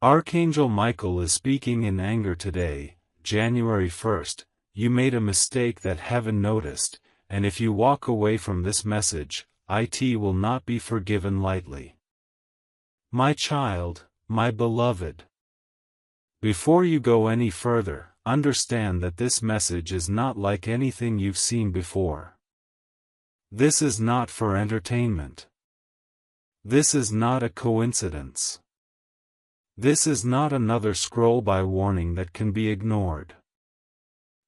Archangel Michael is speaking in anger today, January 1st. You made a mistake that heaven noticed, and if you walk away from this message, it will not be forgiven lightly. My child, my beloved. Before you go any further, understand that this message is not like anything you've seen before. This is not for entertainment. This is not a coincidence. This is not another scroll-by warning that can be ignored.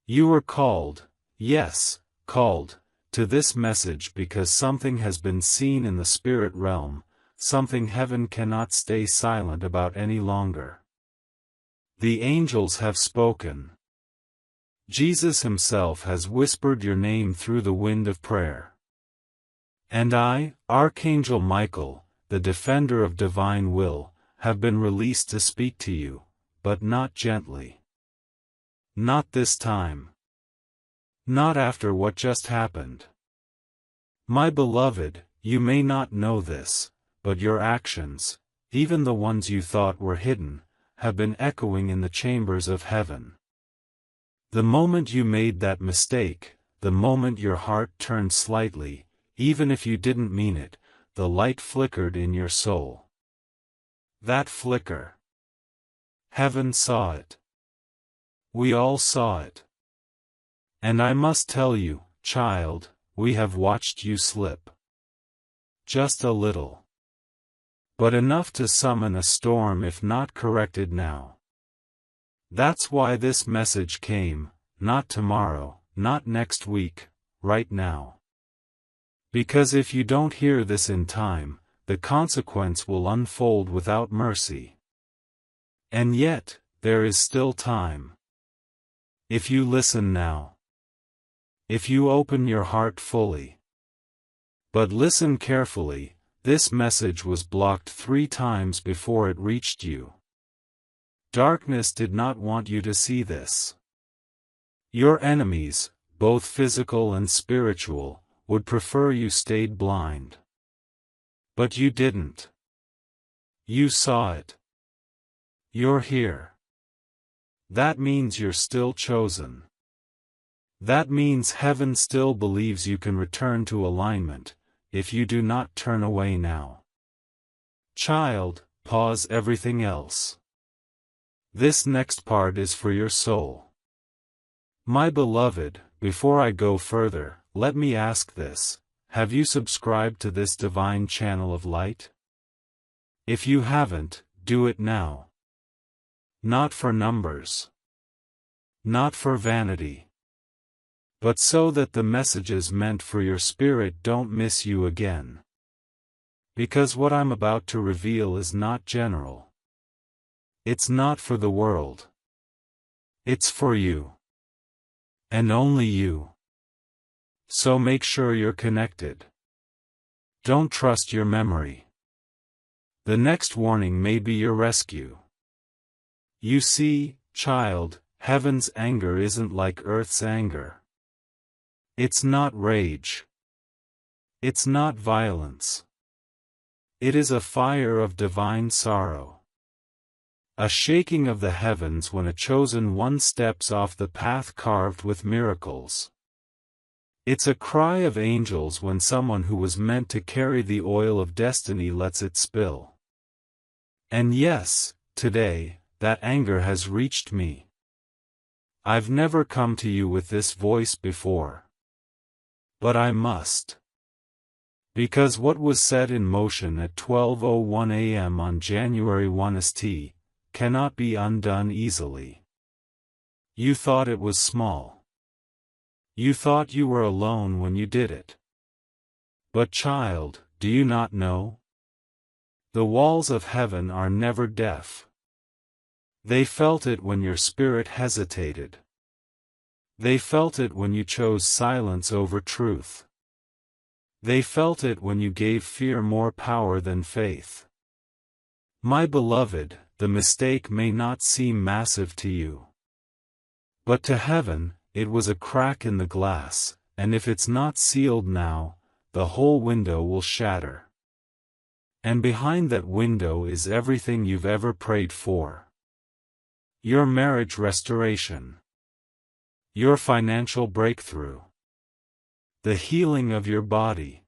You were called, yes, called, to this message because something has been seen in the spirit realm, something heaven cannot stay silent about any longer. The angels have spoken. Jesus himself has whispered your name through the wind of prayer. And I, Archangel Michael, the defender of divine will, have been released to speak to you, but not gently. Not this time. Not after what just happened. My beloved, you may not know this, but your actions, even the ones you thought were hidden, have been echoing in the chambers of heaven. The moment you made that mistake, the moment your heart turned slightly, even if you didn't mean it, the light flickered in your soul. That flicker. Heaven saw it. We all saw it. And I must tell you, child, we have watched you slip. Just a little. But enough to summon a storm if not corrected now. That's why this message came, not tomorrow, not next week, right now. Because if you don't hear this in time, the consequence will unfold without mercy. And yet, there is still time. If you listen now. If you open your heart fully. But listen carefully, this message was blocked 3 times before it reached you. Darkness did not want you to see this. Your enemies, both physical and spiritual, would prefer you stayed blind. But you didn't. You saw it. You're here. That means you're still chosen. That means heaven still believes you can return to alignment, if you do not turn away now. Child, pause everything else. This next part is for your soul. My beloved, before I go further, let me ask this. Have you subscribed to this divine channel of light? If you haven't, do it now. Not for numbers. Not for vanity. But so that the messages meant for your spirit don't miss you again. Because what I'm about to reveal is not general. It's not for the world. It's for you. And only you. So make sure you're connected. Don't trust your memory. The next warning may be your rescue. You see, child, heaven's anger isn't like earth's anger. It's not rage. It's not violence. It is a fire of divine sorrow. A shaking of the heavens when a chosen one steps off the path carved with miracles. It's a cry of angels when someone who was meant to carry the oil of destiny lets it spill. And yes, today, that anger has reached me. I've never come to you with this voice before. But I must. Because what was set in motion at 12:01 a.m. on January 1 st. cannot be undone easily. You thought it was small. You thought you were alone when you did it. But child, do you not know? The walls of heaven are never deaf. They felt it when your spirit hesitated. They felt it when you chose silence over truth. They felt it when you gave fear more power than faith. My beloved, the mistake may not seem massive to you. But to heaven, it was a crack in the glass, and if it's not sealed now, the whole window will shatter. And behind that window is everything you've ever prayed for. Your marriage restoration. Your financial breakthrough. The healing of your body.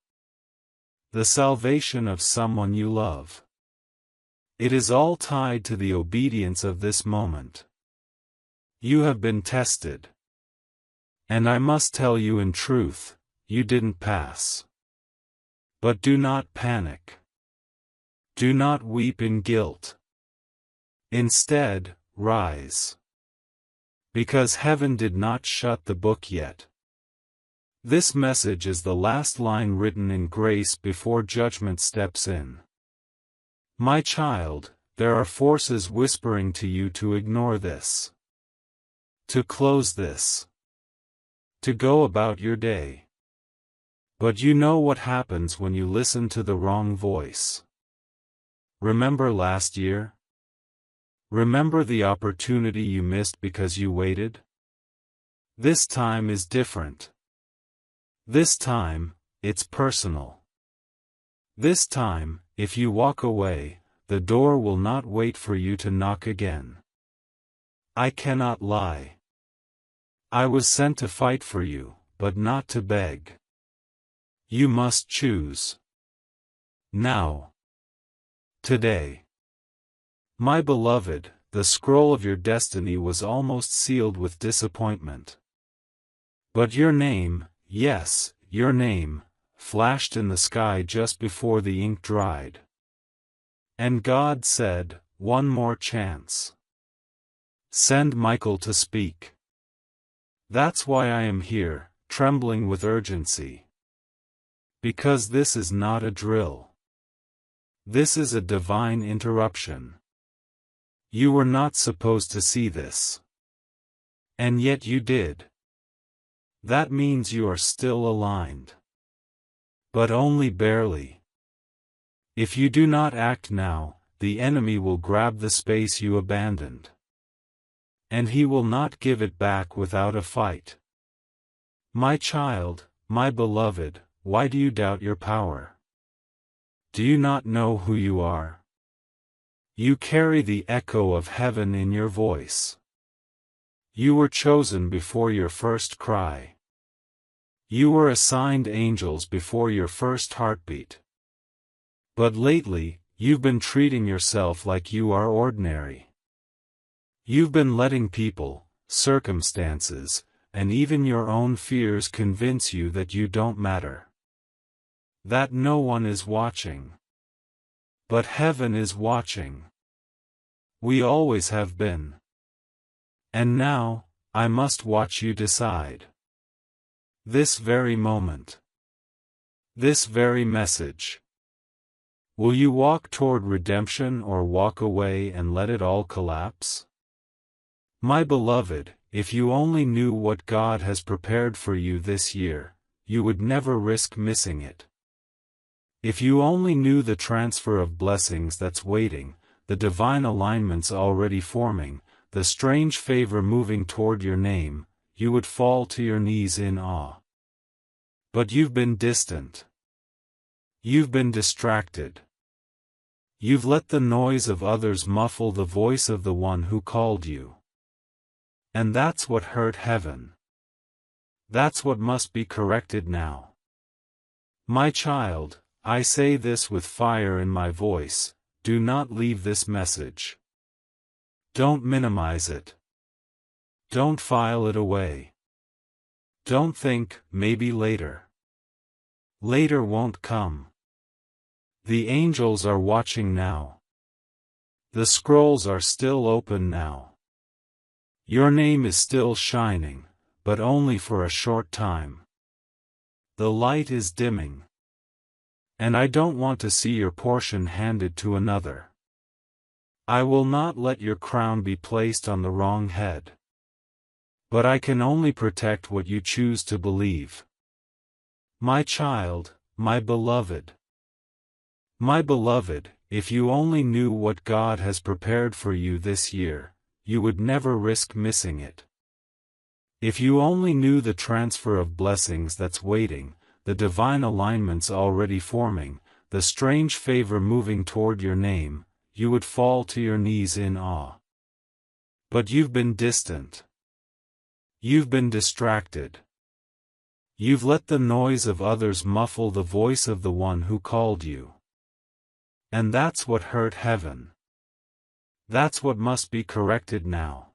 The salvation of someone you love. It is all tied to the obedience of this moment. You have been tested. And I must tell you in truth, you didn't pass. But do not panic. Do not weep in guilt. Instead, rise. Because heaven did not shut the book yet. This message is the last line written in grace before judgment steps in. My child, there are forces whispering to you to ignore this. To close this. To go about your day. But you know what happens when you listen to the wrong voice. Remember last year? Remember the opportunity you missed because you waited? This time is different. This time, it's personal. This time, if you walk away, the door will not wait for you to knock again. I cannot lie. I was sent to fight for you, but not to beg. You must choose. Now. Today. My beloved, the scroll of your destiny was almost sealed with disappointment. But your name, yes, your name, flashed in the sky just before the ink dried. And God said, one more chance. Send Michael to speak. That's why I am here, trembling with urgency. Because this is not a drill. This is a divine interruption. You were not supposed to see this. And yet you did. That means you are still aligned. But only barely. If you do not act now, the enemy will grab the space you abandoned. And he will not give it back without a fight. My child, my beloved, why do you doubt your power? Do you not know who you are? You carry the echo of heaven in your voice. You were chosen before your first cry. You were assigned angels before your first heartbeat. But lately, you've been treating yourself like you are ordinary. You've been letting people, circumstances, and even your own fears convince you that you don't matter. That no one is watching. But heaven is watching. We always have been. And now, I must watch you decide. This very moment. This very message. Will you walk toward redemption or walk away and let it all collapse? My beloved, if you only knew what God has prepared for you this year, you would never risk missing it. If you only knew the transfer of blessings that's waiting, the divine alignments already forming, the strange favor moving toward your name, you would fall to your knees in awe. But you've been distant. You've been distracted. You've let the noise of others muffle the voice of the one who called you. And that's what hurt heaven. That's what must be corrected now. My child, I say this with fire in my voice, do not leave this message. Don't minimize it. Don't file it away. Don't think, maybe later. Later won't come. The angels are watching now. The scrolls are still open now. Your name is still shining, but only for a short time. The light is dimming. And I don't want to see your portion handed to another. I will not let your crown be placed on the wrong head. But I can only protect what you choose to believe. My child, my beloved. My beloved, if you only knew what God has prepared for you this year, you would never risk missing it. If you only knew the transfer of blessings that's waiting, the divine alignments already forming, the strange favor moving toward your name, you would fall to your knees in awe. But you've been distant. You've been distracted. You've let the noise of others muffle the voice of the one who called you. And that's what hurt heaven. That's what must be corrected now.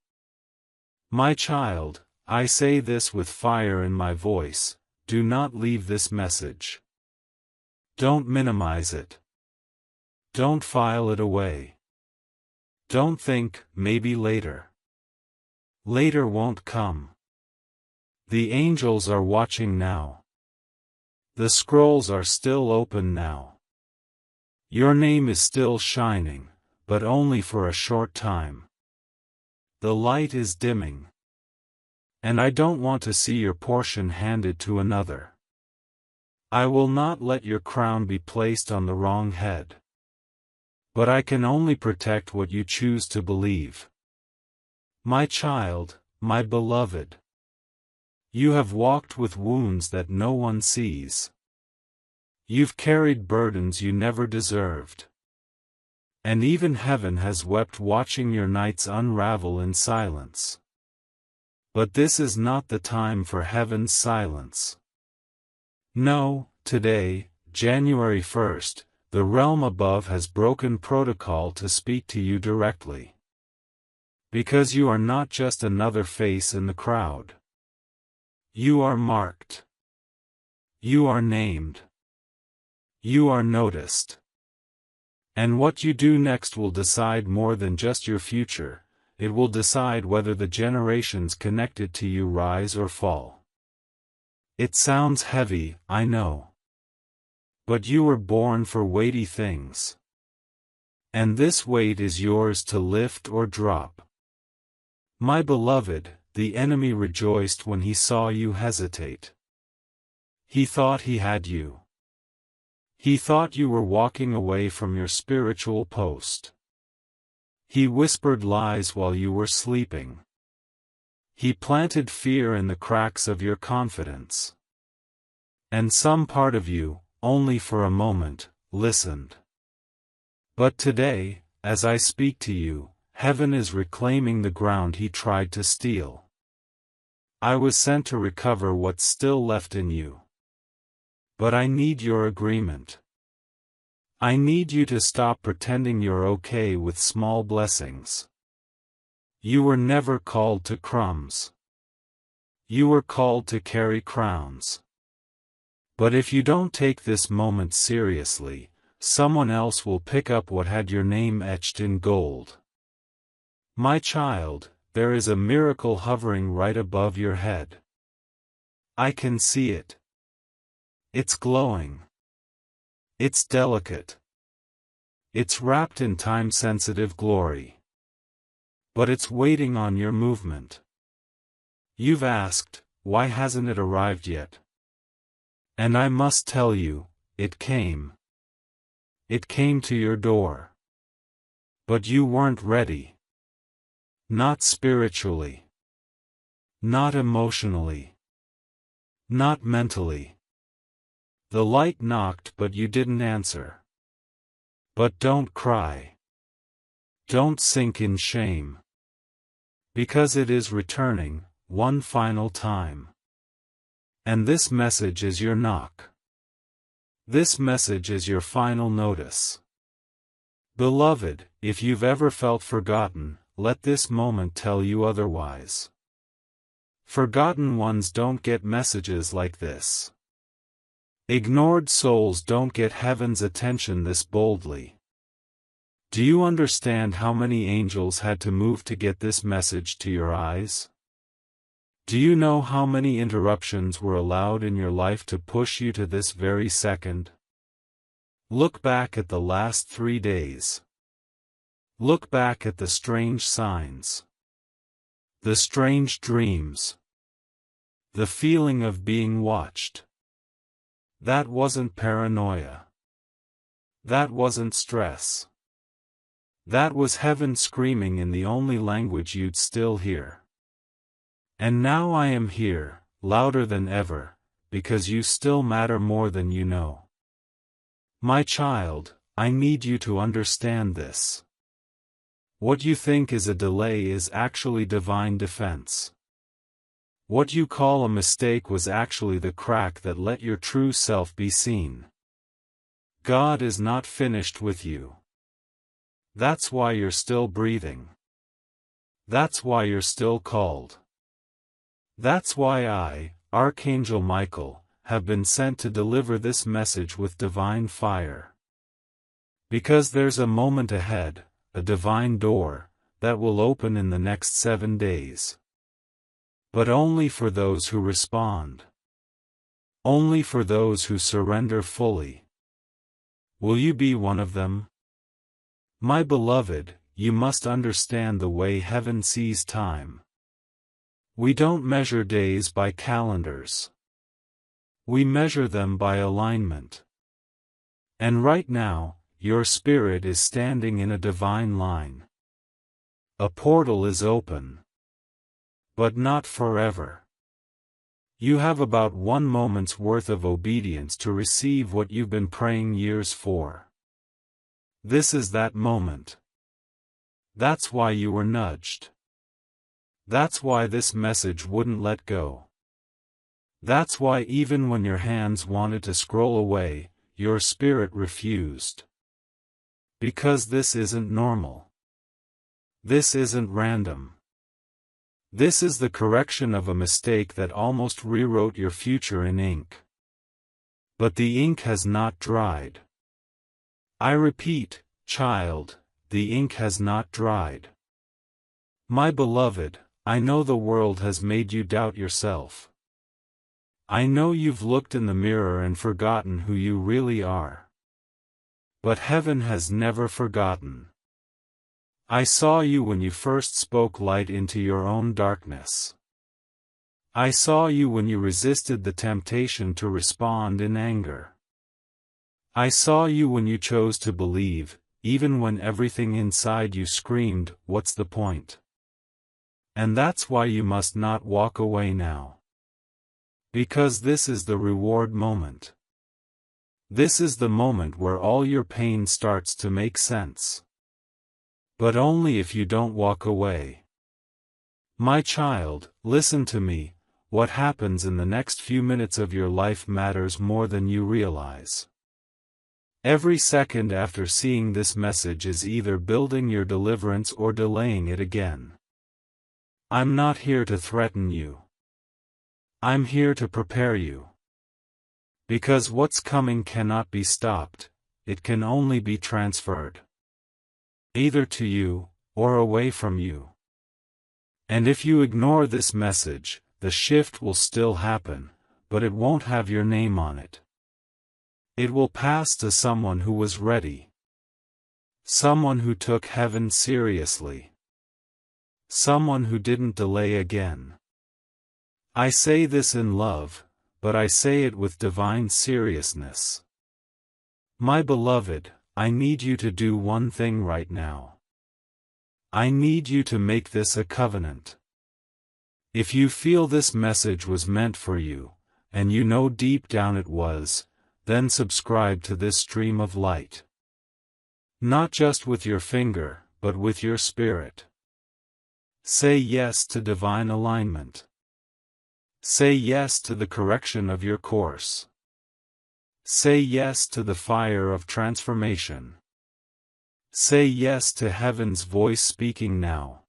My child, I say this with fire in my voice, do not leave this message. Don't minimize it. Don't file it away. Don't think, maybe later. Later won't come. The angels are watching now. The scrolls are still open now. Your name is still shining, but only for a short time. The light is dimming. And I don't want to see your portion handed to another. I will not let your crown be placed on the wrong head. But I can only protect what you choose to believe. My child, my beloved. You have walked with wounds that no one sees. You've carried burdens you never deserved. And even heaven has wept watching your nights unravel in silence. But this is not the time for heaven's silence. No, today, January 1st, the realm above has broken protocol to speak to you directly. Because you are not just another face in the crowd. You are marked. You are named. You are noticed. And what you do next will decide more than just your future, it will decide whether the generations connected to you rise or fall. It sounds heavy, I know. But you were born for weighty things. And this weight is yours to lift or drop. My beloved, the enemy rejoiced when he saw you hesitate. He thought he had you. He thought you were walking away from your spiritual post. He whispered lies while you were sleeping. He planted fear in the cracks of your confidence. And some part of you, only for a moment, listened. But today, as I speak to you, heaven is reclaiming the ground he tried to steal. I was sent to recover what's still left in you. But I need your agreement. I need you to stop pretending you're okay with small blessings. You were never called to crumbs. You were called to carry crowns. But if you don't take this moment seriously, someone else will pick up what had your name etched in gold. My child, there is a miracle hovering right above your head. I can see it. It's glowing. It's delicate. It's wrapped in time-sensitive glory. But it's waiting on your movement. You've asked, why hasn't it arrived yet? And I must tell you, it came. It came to your door. But you weren't ready. Not spiritually. Not emotionally. Not mentally. The light knocked but you didn't answer. But don't cry. Don't sink in shame. Because it is returning, one final time. And this message is your knock. This message is your final notice. Beloved, if you've ever felt forgotten, let this moment tell you otherwise. Forgotten ones don't get messages like this. Ignored souls don't get heaven's attention this boldly. Do you understand how many angels had to move to get this message to your eyes? Do you know how many interruptions were allowed in your life to push you to this very second? Look back at the last 3 days. Look back at the strange signs. The strange dreams. The feeling of being watched. That wasn't paranoia. That wasn't stress. That was heaven screaming in the only language you'd still hear. And now I am here, louder than ever, because you still matter more than you know. My child, I need you to understand this. What you think is a delay is actually divine defense. What you call a mistake was actually the crack that let your true self be seen. God is not finished with you. That's why you're still breathing. That's why you're still called. That's why I, Archangel Michael, have been sent to deliver this message with divine fire. Because there's a moment ahead, a divine door, that will open in the next 7 days. But only for those who respond. Only for those who surrender fully. Will you be one of them? My beloved, you must understand the way heaven sees time. We don't measure days by calendars. We measure them by alignment. And right now, your spirit is standing in a divine line. A portal is open. But not forever. You have about 1 moment's worth of obedience to receive what you've been praying years for. This is that moment. That's why you were nudged. That's why this message wouldn't let go. That's why even when your hands wanted to scroll away, your spirit refused. Because this isn't normal. This isn't random. This is the correction of a mistake that almost rewrote your future in ink. But the ink has not dried. I repeat, child, the ink has not dried. My beloved, I know the world has made you doubt yourself. I know you've looked in the mirror and forgotten who you really are. But heaven has never forgotten. I saw you when you first spoke light into your own darkness. I saw you when you resisted the temptation to respond in anger. I saw you when you chose to believe, even when everything inside you screamed, "What's the point?" And that's why you must not walk away now. Because this is the reward moment. This is the moment where all your pain starts to make sense. But only if you don't walk away. My child, listen to me, what happens in the next few minutes of your life matters more than you realize. Every second after seeing this message is either building your deliverance or delaying it again. I'm not here to threaten you. I'm here to prepare you. Because what's coming cannot be stopped, it can only be transferred. Either to you, or away from you. And if you ignore this message, the shift will still happen, but it won't have your name on it. It will pass to someone who was ready. Someone who took heaven seriously. Someone who didn't delay again. I say this in love, but I say it with divine seriousness. My beloved, I need you to do one thing right now. I need you to make this a covenant. If you feel this message was meant for you, and you know deep down it was, then subscribe to this stream of light. Not just with your finger, but with your spirit. Say yes to divine alignment. Say yes to the correction of your course. Say yes to the fire of transformation. Say yes to heaven's voice speaking now.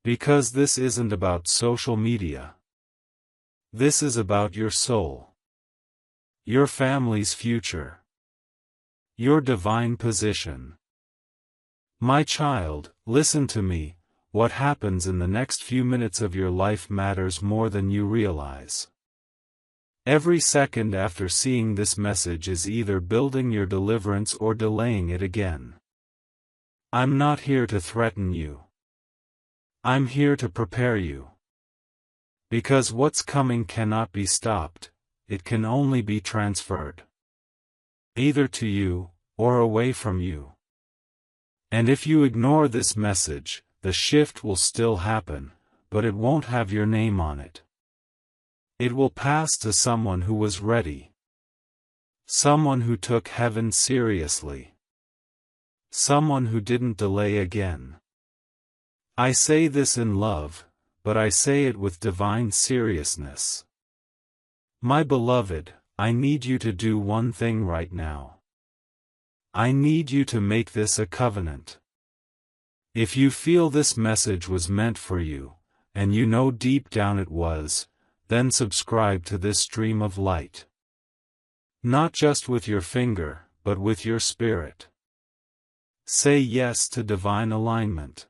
Because this isn't about social media. This is about your soul. Your family's future. Your divine position. My child, listen to me, what happens in the next few minutes of your life matters more than you realize. Every second after seeing this message is either building your deliverance or delaying it again. I'm not here to threaten you. I'm here to prepare you. Because what's coming cannot be stopped, it can only be transferred. Either to you, or away from you. And if you ignore this message, the shift will still happen, but it won't have your name on it. It will pass to someone who was ready. Someone who took heaven seriously. Someone who didn't delay again. I say this in love, but I say it with divine seriousness. My beloved, I need you to do one thing right now. I need you to make this a covenant. If you feel this message was meant for you, and you know deep down it was, then subscribe to this stream of light. Not just with your finger, but with your spirit. Say yes to divine alignment.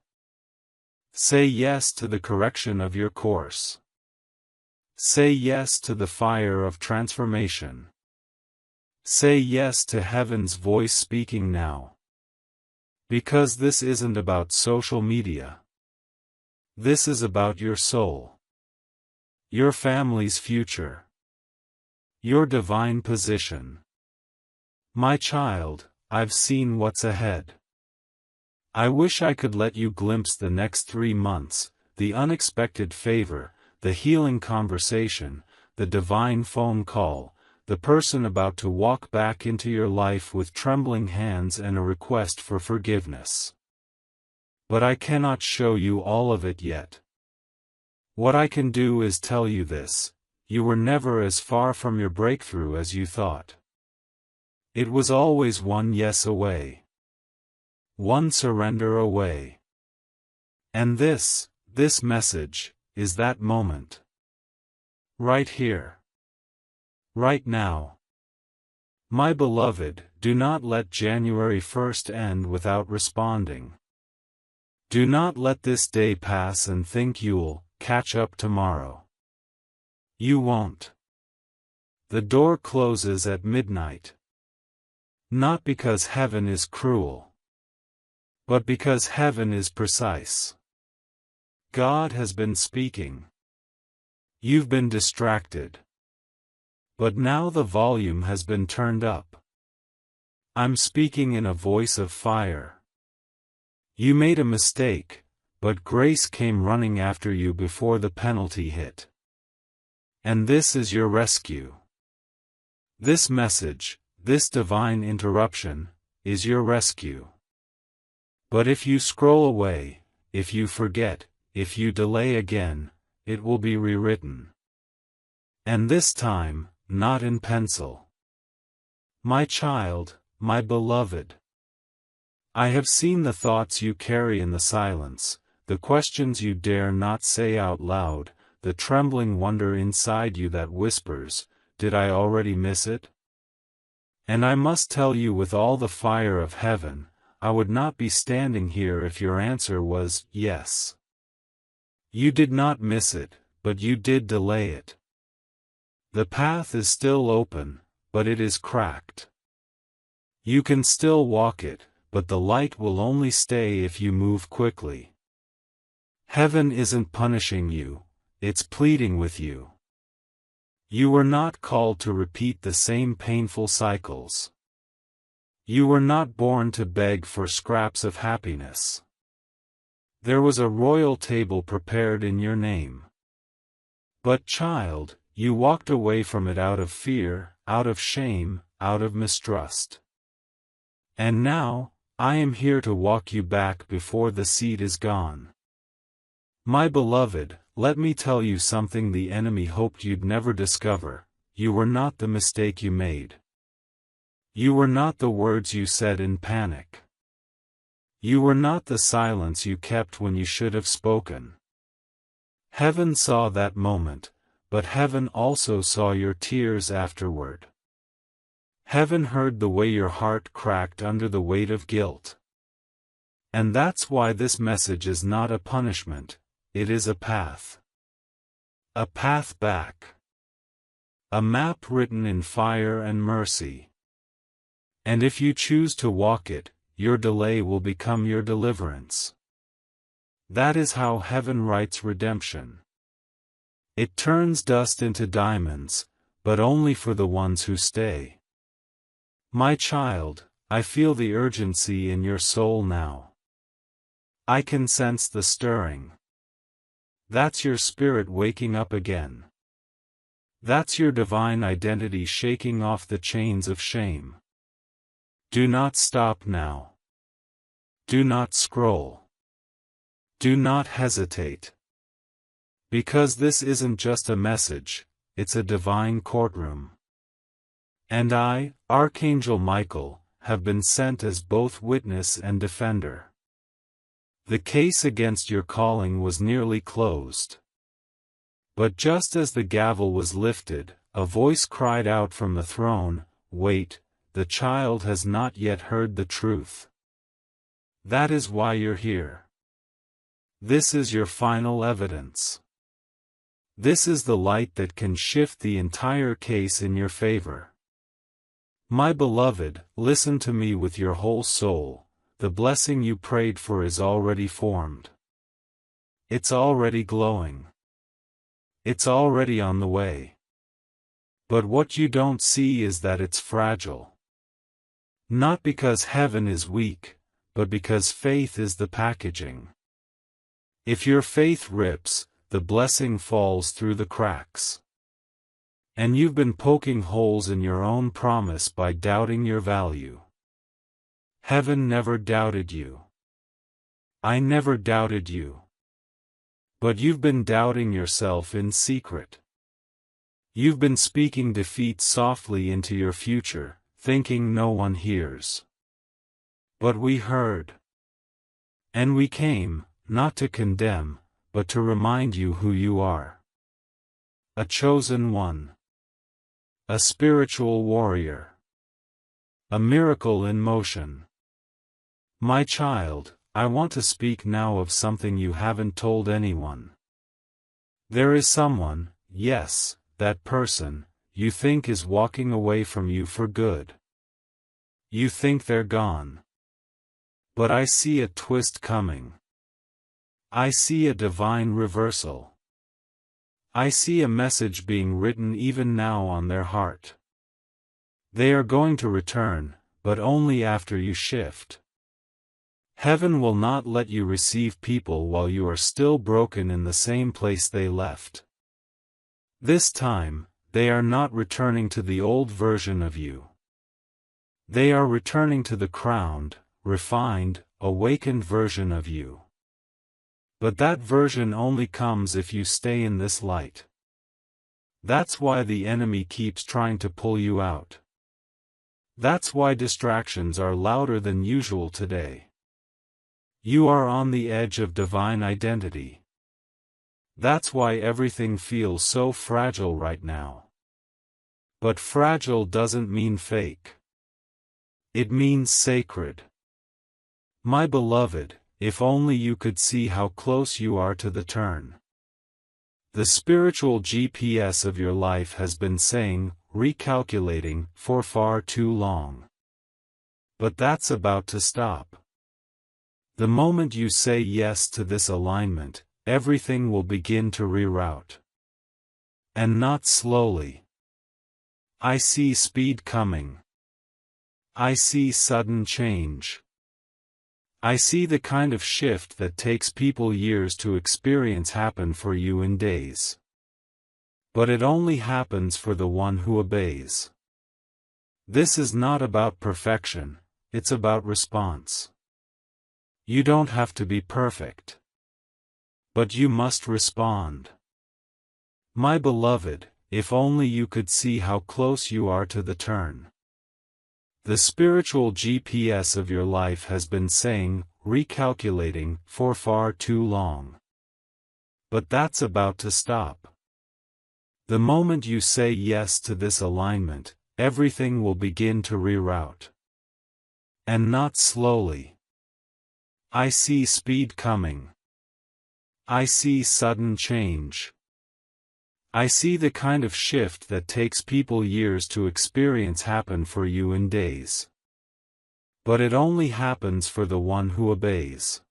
Say yes to the correction of your course. Say yes to the fire of transformation. Say yes to heaven's voice speaking now. Because this isn't about social media. This is about your soul. Your family's future. Your divine position. My child, I've seen what's ahead. I wish I could let you glimpse the next 3 months, the unexpected favor, the healing conversation, the divine phone call, the person about to walk back into your life with trembling hands and a request for forgiveness. But I cannot show you all of it yet. What I can do is tell you this: you were never as far from your breakthrough as you thought. It was always one yes away. One surrender away. And this message, is that moment. Right here. Right now. My beloved, do not let January 1st end without responding. Do not let this day pass and think you'll catch up tomorrow. You won't. The door closes at midnight. Not because heaven is cruel, but because heaven is precise. God has been speaking. You've been distracted. But now the volume has been turned up. I'm speaking in a voice of fire. You made a mistake, but grace came running after you before the penalty hit. And this is your rescue. This message, this divine interruption, is your rescue. But if you scroll away, if you forget, if you delay again, it will be rewritten. And this time, not in pencil. My child, my beloved. I have seen the thoughts you carry in the silence, the questions you dare not say out loud, the trembling wonder inside you that whispers, "Did I already miss it?" And I must tell you with all the fire of heaven, I would not be standing here if your answer was yes. You did not miss it, but you did delay it. The path is still open, but it is cracked. You can still walk it, but the light will only stay if you move quickly. Heaven isn't punishing you, it's pleading with you. You were not called to repeat the same painful cycles. You were not born to beg for scraps of happiness. There was a royal table prepared in your name. But child, you walked away from it out of fear, out of shame, out of mistrust. And now, I am here to walk you back before the seed is gone. My beloved, let me tell you something the enemy hoped you'd never discover: you were not the mistake you made. You were not the words you said in panic. You were not the silence you kept when you should have spoken. Heaven saw that moment, but heaven also saw your tears afterward. Heaven heard the way your heart cracked under the weight of guilt. And that's why this message is not a punishment, it is a path. A path back. A map written in fire and mercy. And if you choose to walk it, your delay will become your deliverance. That is how heaven writes redemption. It turns dust into diamonds, but only for the ones who stay. My child, I feel the urgency in your soul now. I can sense the stirring. That's your spirit waking up again. That's your divine identity shaking off the chains of shame. Do not stop now. Do not scroll. Do not hesitate. Because this isn't just a message, it's a divine courtroom. And I, Archangel Michael, have been sent as both witness and defender. The case against your calling was nearly closed. But just as the gavel was lifted, a voice cried out from the throne, "Wait, the child has not yet heard the truth. That is why you're here. This is your final evidence. This is the light that can shift the entire case in your favor. My beloved, listen to me with your whole soul. The blessing you prayed for is already formed. It's already glowing. It's already on the way. But what you don't see is that it's fragile. Not because heaven is weak, but because faith is the packaging. If your faith rips, the blessing falls through the cracks. And you've been poking holes in your own promise by doubting your value. Heaven never doubted you. I never doubted you. But you've been doubting yourself in secret. You've been speaking defeat softly into your future, thinking no one hears. But we heard. And we came, not to condemn, but to remind you who you are. A chosen one. A spiritual warrior. A miracle in motion. My child, I want to speak now of something you haven't told anyone. There is someone, yes, that person, you think is walking away from you for good. You think they're gone. But I see a twist coming. I see a divine reversal. I see a message being written even now on their heart. They are going to return, but only after you shift. Heaven will not let you receive people while you are still broken in the same place they left. This time, they are not returning to the old version of you. They are returning to the crowned, refined, awakened version of you. But that version only comes if you stay in this light. That's why the enemy keeps trying to pull you out. That's why distractions are louder than usual today. You are on the edge of divine identity. That's why everything feels so fragile right now. But fragile doesn't mean fake. It means sacred. My beloved, if only you could see how close you are to the turn. The spiritual GPS of your life has been saying, recalculating, for far too long. But that's about to stop. The moment you say yes to this alignment, everything will begin to reroute. And not slowly. I see speed coming. I see sudden change. I see the kind of shift that takes people years to experience happen for you in days. But it only happens for the one who obeys. This is not about perfection, it's about response. You don't have to be perfect. But you must respond. My beloved, if only you could see how close you are to the turn. The spiritual GPS of your life has been saying, recalculating, for far too long. But that's about to stop. The moment you say yes to this alignment, everything will begin to reroute. And not slowly. I see speed coming. I see sudden change. I see the kind of shift that takes people years to experience happen for you in days. But it only happens for the one who obeys.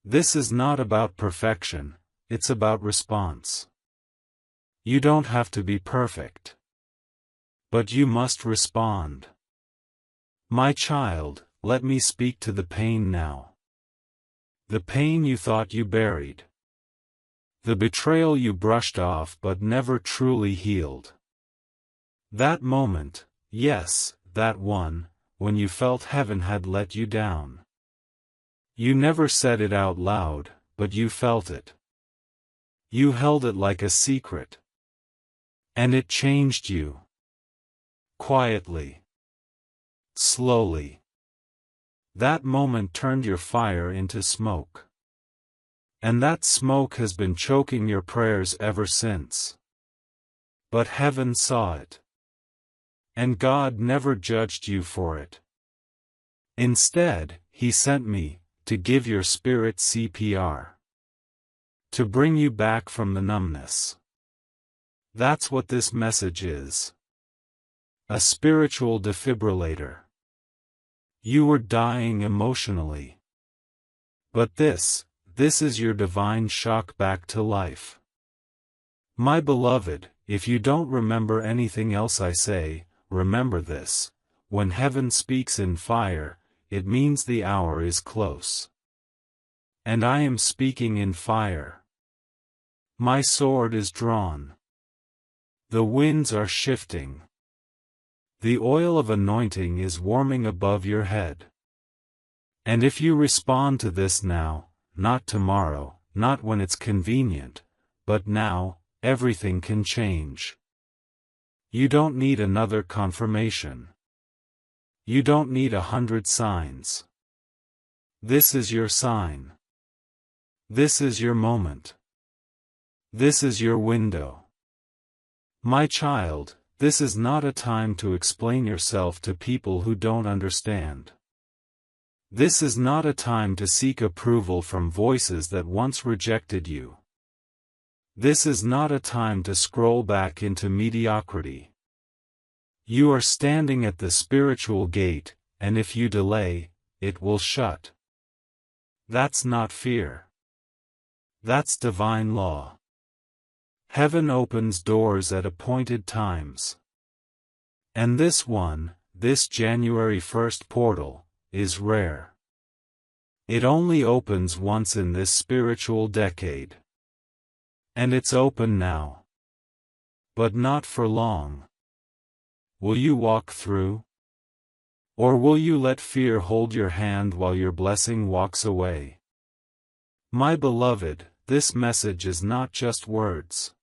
This is not about perfection, it's about response. You don't have to be perfect. But you must respond. My child, let me speak to the pain now. The pain you thought you buried. The betrayal you brushed off but never truly healed. That moment, yes, that one, when you felt heaven had let you down. You never said it out loud, but you felt it. You held it like a secret. And it changed you. Quietly. Slowly. That moment turned your fire into smoke. And that smoke has been choking your prayers ever since. But heaven saw it. And God never judged you for it. Instead, He sent me, to give your spirit CPR. To bring you back from the numbness. That's what this message is. A spiritual defibrillator. You were dying emotionally. But this is your divine shock back to life. My beloved, if you don't remember anything else I say, remember this: when heaven speaks in fire, it means the hour is close. And I am speaking in fire. My sword is drawn. The winds are shifting. The oil of anointing is warming above your head. And if you respond to this now, not tomorrow, not when it's convenient, but now, everything can change. You don't need another confirmation. You don't need 100 signs. This is your sign. This is your moment. This is your window. My child, this is not a time to explain yourself to people who don't understand. This is not a time to seek approval from voices that once rejected you. This is not a time to scroll back into mediocrity. You are standing at the spiritual gate, and if you delay, it will shut. That's not fear. That's divine law. Heaven opens doors at appointed times. And this one, this January 1st portal, is rare. It only opens once in this spiritual decade. And it's open now. But not for long. Will you walk through? Or will you let fear hold your hand while your blessing walks away? My beloved, this message is not just words.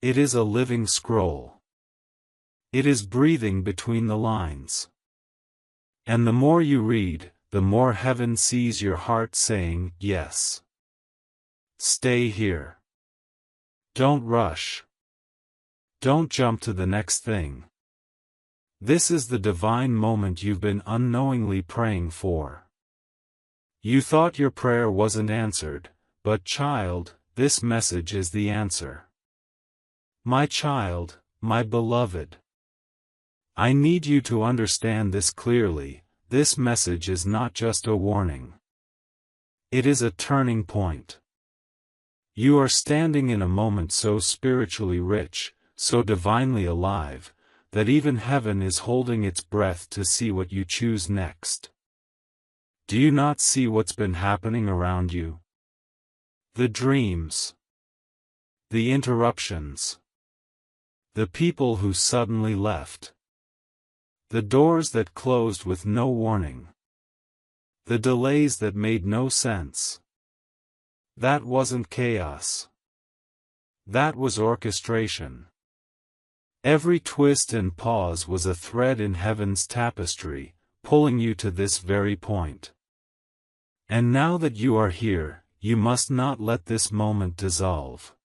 It is a living scroll. It is breathing between the lines. And the more you read, the more heaven sees your heart saying, yes. Stay here. Don't rush. Don't jump to the next thing. This is the divine moment you've been unknowingly praying for. You thought your prayer wasn't answered, but child, this message is the answer. My child, my beloved. I need you to understand this clearly. This message is not just a warning. It is a turning point. You are standing in a moment so spiritually rich, so divinely alive, that even heaven is holding its breath to see what you choose next. Do you not see what's been happening around you? The dreams. The interruptions. The people who suddenly left. The doors that closed with no warning. The delays that made no sense. That wasn't chaos. That was orchestration. Every twist and pause was a thread in heaven's tapestry, pulling you to this very point. And now that you are here, you must not let this moment dissolve.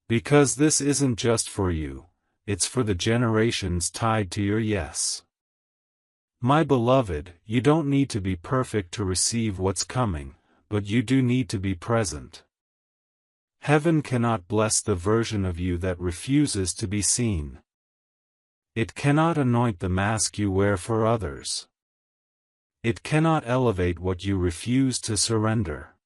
Because this isn't just for you, it's for the generations tied to your yes. My beloved, you don't need to be perfect to receive what's coming, but you do need to be present. Heaven cannot bless the version of you that refuses to be seen. It cannot anoint the mask you wear for others. It cannot elevate what you refuse to surrender.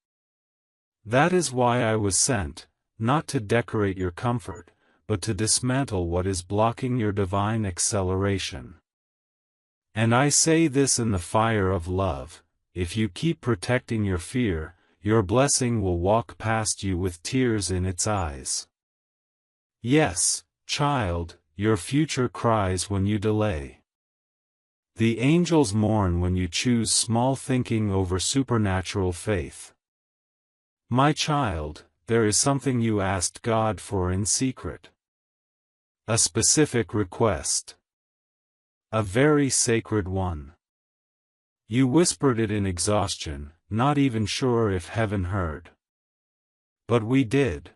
That is why I was sent, not to decorate your comfort, but to dismantle what is blocking your divine acceleration. And I say this in the fire of love: if you keep protecting your fear, your blessing will walk past you with tears in its eyes. Yes, child, your future cries when you delay. The angels mourn when you choose small thinking over supernatural faith. My child, there is something you asked God for in secret. A specific request. A very sacred one. You whispered it in exhaustion, not even sure if heaven heard. But we did.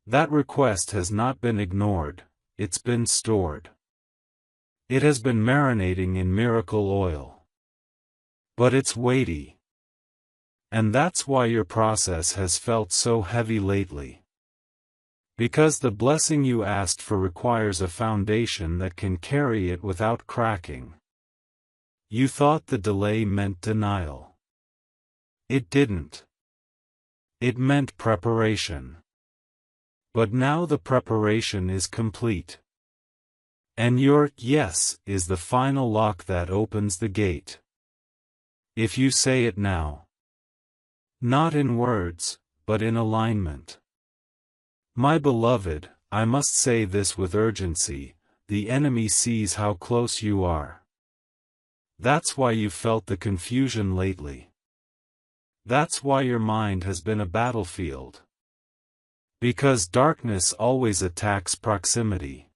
That request has not been ignored, it's been stored. It has been marinating in miracle oil. But it's weighty. And that's why your process has felt so heavy lately. Because the blessing you asked for requires a foundation that can carry it without cracking. You thought the delay meant denial. It didn't. It meant preparation. But now the preparation is complete. And your yes is the final lock that opens the gate. If you say it now. Not in words, but in alignment. My beloved, I must say this with urgency, the enemy sees how close you are. That's why you felt the confusion lately. That's why your mind has been a battlefield. Because darkness always attacks proximity.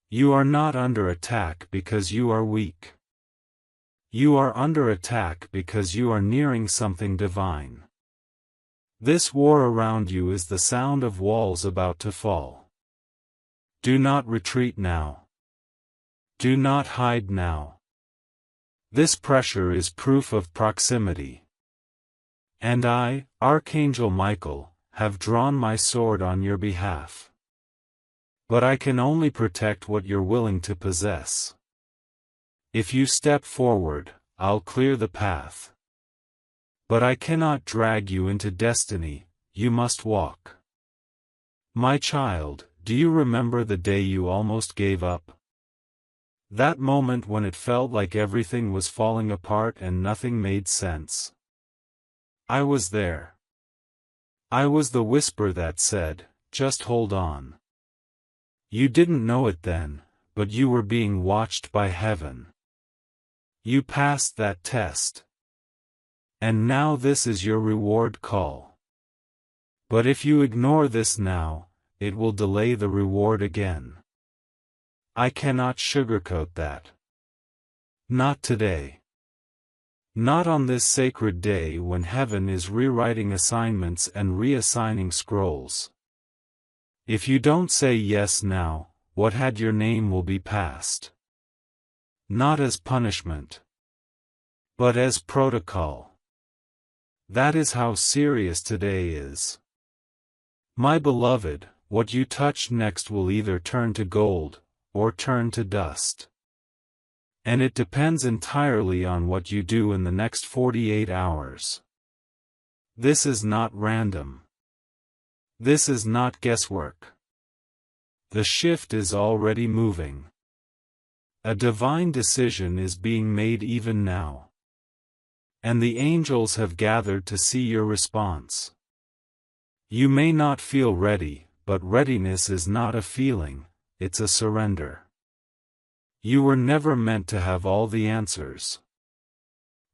You are not under attack because you are weak. You are under attack because you are nearing something divine. This war around you is the sound of walls about to fall. Do not retreat now. Do not hide now. This pressure is proof of proximity. And I, Archangel Michael, have drawn my sword on your behalf. But I can only protect what you're willing to possess. If you step forward, I'll clear the path. But I cannot drag you into destiny, you must walk. My child, do you remember the day you almost gave up? That moment when it felt like everything was falling apart and nothing made sense. I was there. I was the whisper that said, just hold on. You didn't know it then, but you were being watched by heaven. You passed that test. And now this is your reward call. But if you ignore this now, it will delay the reward again. I cannot sugarcoat that. Not today. Not on this sacred day when heaven is rewriting assignments and reassigning scrolls. If you don't say yes now, what had your name will be passed. Not as punishment, but as protocol. That is how serious today is. My beloved, what you touch next will either turn to gold, or turn to dust. And it depends entirely on what you do in the next 48 hours. This is not random. This is not guesswork. The shift is already moving. A divine decision is being made even now. And the angels have gathered to see your response. You may not feel ready, but readiness is not a feeling, it's a surrender. You were never meant to have all the answers.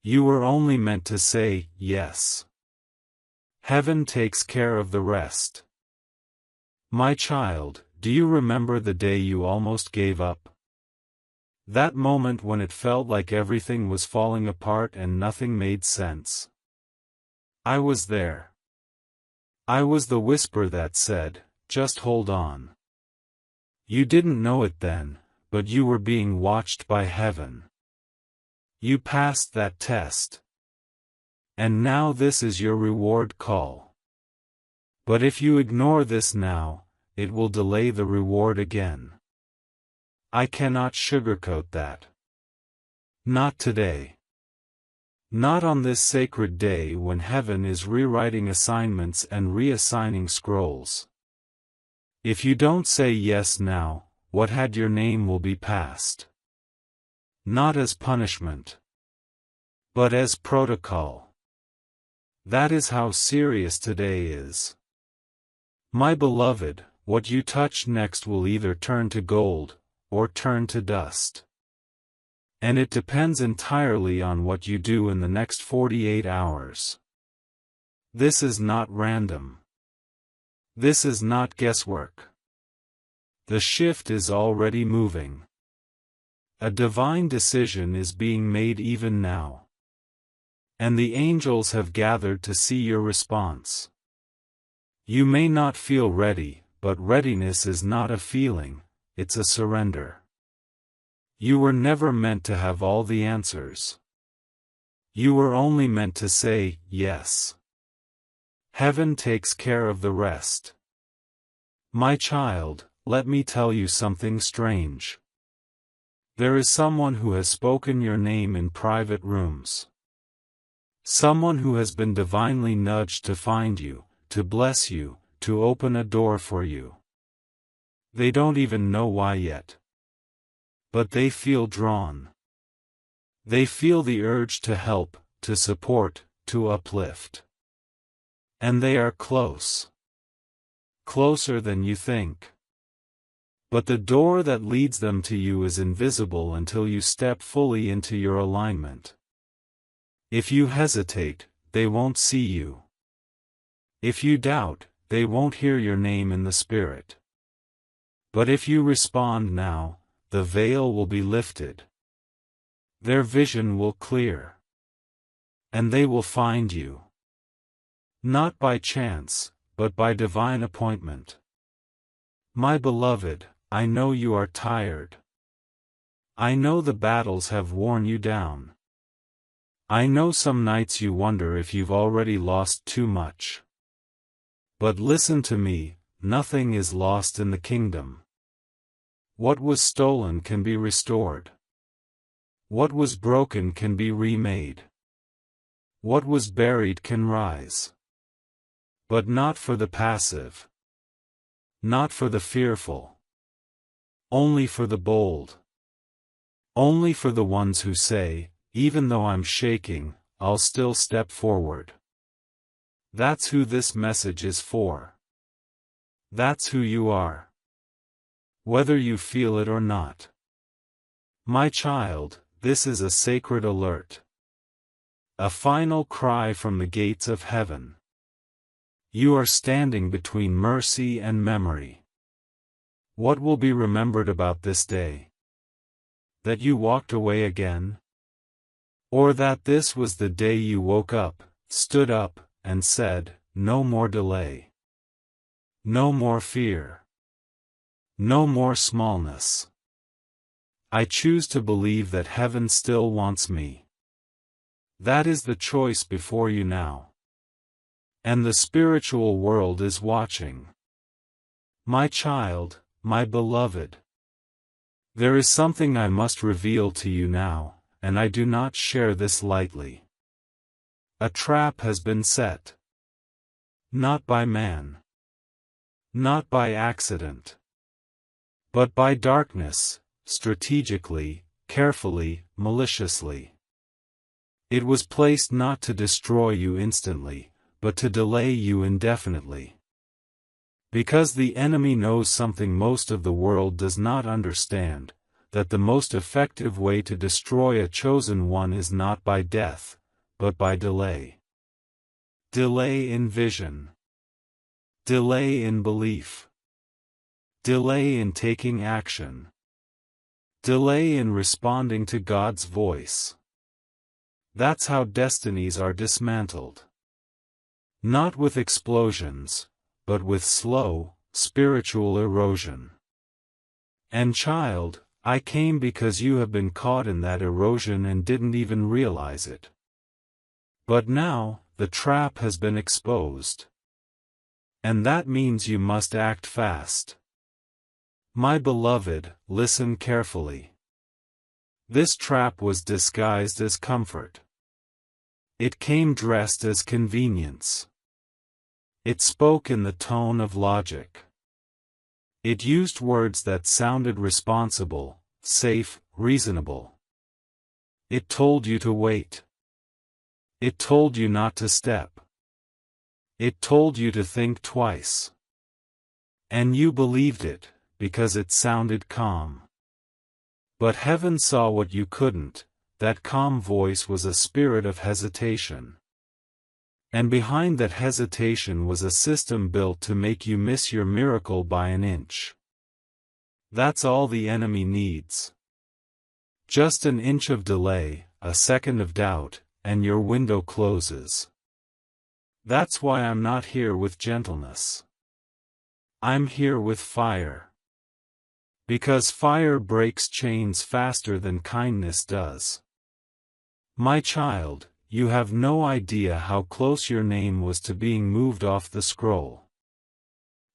You were only meant to say, yes. Heaven takes care of the rest. My child, do you remember the day you almost gave up? That moment when it felt like everything was falling apart and nothing made sense. I was there. I was the whisper that said, just hold on. You didn't know it then, but you were being watched by heaven. You passed that test. And now this is your reward call. But if you ignore this now, it will delay the reward again. I cannot sugarcoat that. Not today. Not on this sacred day when heaven is rewriting assignments and reassigning scrolls. If you don't say yes now, what had your name will be passed. Not as punishment, but as protocol. That is how serious today is. My beloved, what you touch next will either turn to gold, or turn to dust. And it depends entirely on what you do in the next 48 hours. This is not random. This is not guesswork. The shift is already moving. A divine decision is being made even now. And the angels have gathered to see your response. You may not feel ready, but readiness is not a feeling, it's a surrender. You were never meant to have all the answers. You were only meant to say, yes. Heaven takes care of the rest. My child, let me tell you something strange. There is someone who has spoken your name in private rooms. Someone who has been divinely nudged to find you, to bless you, to open a door for you. They don't even know why yet. But they feel drawn. They feel the urge to help, to support, to uplift. And they are close. Closer than you think. But the door that leads them to you is invisible until you step fully into your alignment. If you hesitate, they won't see you. If you doubt, they won't hear your name in the spirit. But if you respond now, the veil will be lifted. Their vision will clear. And they will find you. Not by chance, but by divine appointment. My beloved, I know you are tired. I know the battles have worn you down. I know some nights you wonder if you've already lost too much. But listen to me, nothing is lost in the kingdom. What was stolen can be restored. What was broken can be remade. What was buried can rise. But not for the passive. Not for the fearful. Only for the bold. Only for the ones who say, even though I'm shaking, I'll still step forward. That's who this message is for. That's who you are. Whether you feel it or not. My child, this is a sacred alert. A final cry from the gates of heaven. You are standing between mercy and memory. What will be remembered about this day? That you walked away again? Or that this was the day you woke up, stood up, and said, no more delay. No more fear. No more smallness. I choose to believe that heaven still wants me. That is the choice before you now. And the spiritual world is watching. My child, my beloved. There is something I must reveal to you now, and I do not share this lightly. A trap has been set. Not by man. Not by accident. But by darkness, strategically, carefully, maliciously. It was placed not to destroy you instantly, but to delay you indefinitely. Because the enemy knows something most of the world does not understand, that the most effective way to destroy a chosen one is not by death, but by delay. Delay in vision. Delay in belief. Delay in taking action. Delay in responding to God's voice. That's how destinies are dismantled. Not with explosions, but with slow, spiritual erosion. And child, I came because you have been caught in that erosion and didn't even realize it. But now, the trap has been exposed. And that means you must act fast. My beloved, listen carefully. This trap was disguised as comfort. It came dressed as convenience. It spoke in the tone of logic. It used words that sounded responsible, safe, reasonable. It told you to wait. It told you not to step. It told you to think twice. And you believed it, because it sounded calm. But heaven saw what you couldn't. That calm voice was a spirit of hesitation. And behind that hesitation was a system built to make you miss your miracle by an inch. That's all the enemy needs. Just an inch of delay, a second of doubt, and your window closes. That's why I'm not here with gentleness. I'm here with fire. Because fire breaks chains faster than kindness does. My child, you have no idea how close your name was to being moved off the scroll.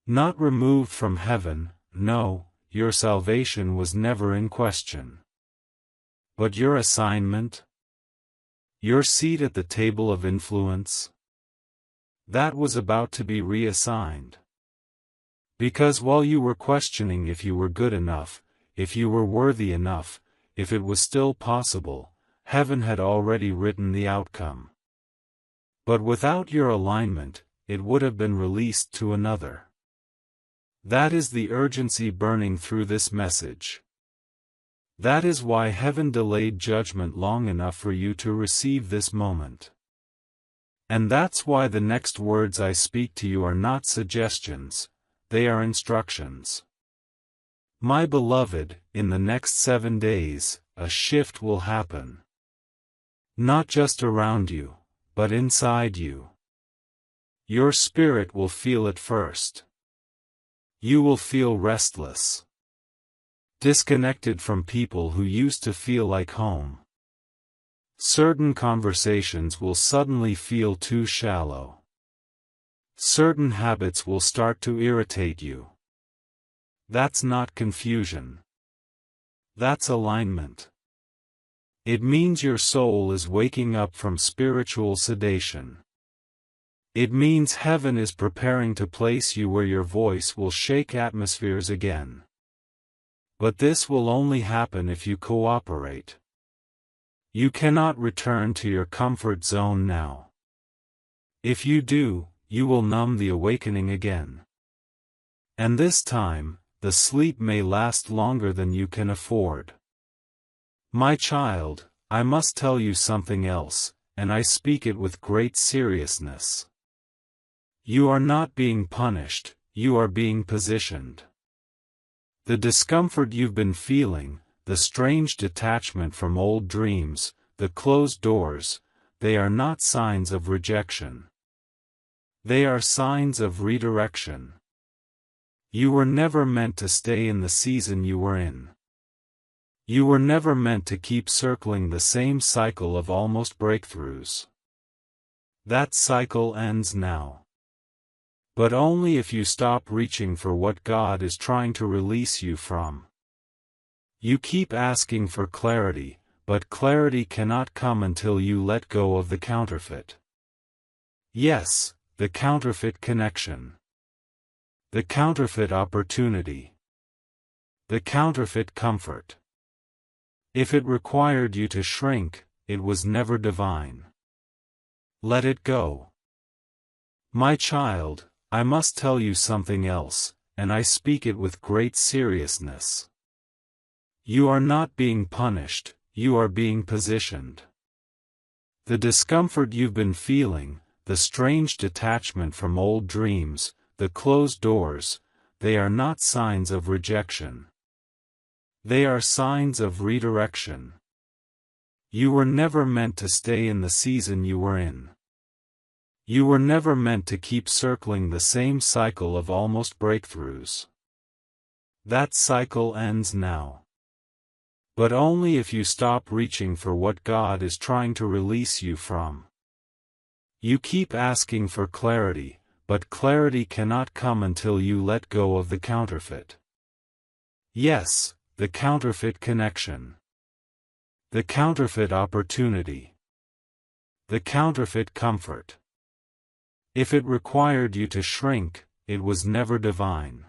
Not removed from heaven, no, your salvation was never in question. But your assignment? Your seat at the table of influence? That was about to be reassigned. Because while you were questioning if you were good enough, if you were worthy enough, if it was still possible, heaven had already written the outcome. But without your alignment, it would have been released to another. That is the urgency burning through this message. That is why heaven delayed judgment long enough for you to receive this moment. And that's why the next words I speak to you are not suggestions. They are instructions. My beloved, in the next 7 days, a shift will happen. Not just around you, but inside you. Your spirit will feel it first. You will feel restless. Disconnected from people who used to feel like home. Certain conversations will suddenly feel too shallow. Certain habits will start to irritate you. That's not confusion. That's alignment. It means your soul is waking up from spiritual sedation. It means heaven is preparing to place you where your voice will shake atmospheres again. But this will only happen if you cooperate. You cannot return to your comfort zone now. If you do, you will numb the awakening again. And this time, the sleep may last longer than you can afford. My child, I must tell you something else, and I speak it with great seriousness. You are not being punished, you are being positioned. The discomfort you've been feeling, the strange detachment from old dreams, the closed doors, they are not signs of rejection. They are signs of redirection. You were never meant to stay in the season you were in. You were never meant to keep circling the same cycle of almost breakthroughs. That cycle ends now. But only if you stop reaching for what God is trying to release you from. You keep asking for clarity, but clarity cannot come until you let go of the counterfeit. Yes, the counterfeit connection. The counterfeit opportunity. The counterfeit comfort. If it required you to shrink, it was never divine. Let it go. My child, I must tell you something else, and I speak it with great seriousness. You are not being punished, you are being positioned. The discomfort you've been feeling, the strange detachment from old dreams, the closed doors, they are not signs of rejection. They are signs of redirection. You were never meant to stay in the season you were in. You were never meant to keep circling the same cycle of almost breakthroughs. That cycle ends now. But only if you stop reaching for what God is trying to release you from. You keep asking for clarity, but clarity cannot come until you let go of the counterfeit. Yes, the counterfeit connection. The counterfeit opportunity. The counterfeit comfort. If it required you to shrink, it was never divine.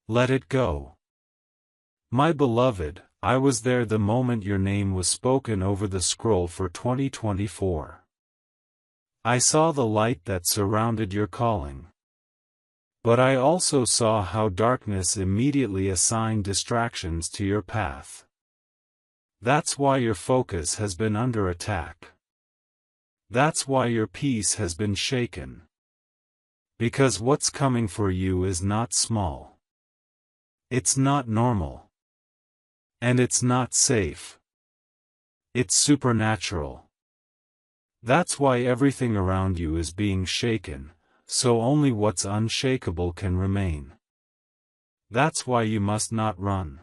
Let it go. My beloved, I was there the moment your name was spoken over the scroll for 2024. I saw the light that surrounded your calling. But I also saw how darkness immediately assigned distractions to your path. That's why your focus has been under attack. That's why your peace has been shaken. Because what's coming for you is not small. It's not normal. And it's not safe. It's supernatural. That's why everything around you is being shaken, so only what's unshakable can remain. That's why you must not run.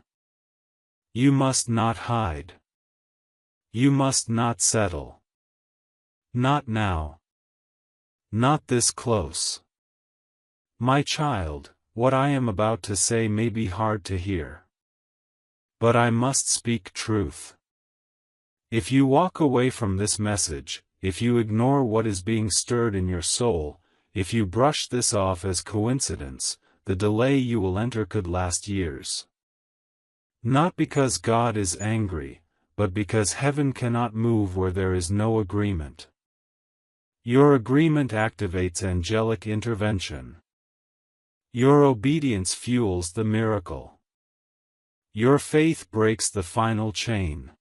You must not hide. You must not settle. Not now. Not this close. My child, what I am about to say may be hard to hear. But I must speak truth. If you walk away from this message, if you ignore what is being stirred in your soul, if you brush this off as coincidence, the delay you will enter could last years. Not because God is angry, but because heaven cannot move where there is no agreement. Your agreement activates angelic intervention. Your obedience fuels the miracle. Your faith breaks the final chain.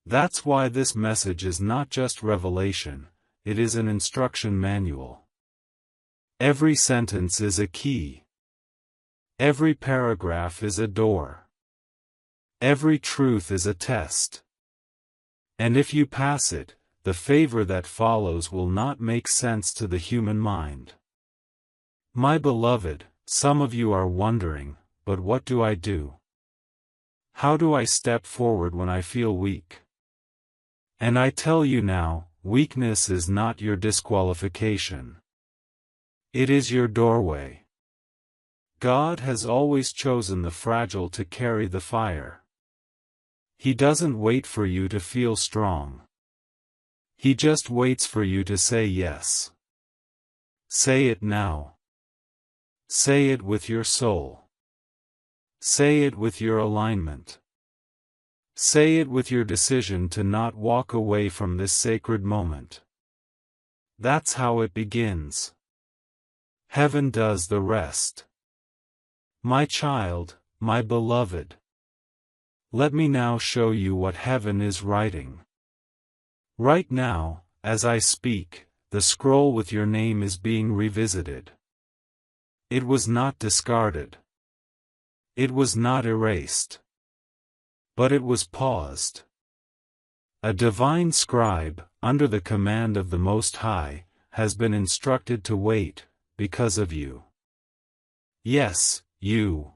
That's why this message is not just revelation, it is an instruction manual. Every sentence is a key. Every paragraph is a door. Every truth is a test. And if you pass it, the favor that follows will not make sense to the human mind. My beloved, some of you are wondering, but what do I do? How do I step forward when I feel weak? And I tell you now, weakness is not your disqualification. It is your doorway. God has always chosen the fragile to carry the fire. He doesn't wait for you to feel strong. He just waits for you to say yes. Say it now. Say it with your soul. Say it with your alignment. Say it with your decision to not walk away from this sacred moment. That's how it begins. Heaven does the rest. My child, my beloved. Let me now show you what heaven is writing. Right now, as I speak, the scroll with your name is being revisited. It was not discarded. It was not erased. But it was paused. A divine scribe, under the command of the Most High, has been instructed to wait, because of you. Yes, you.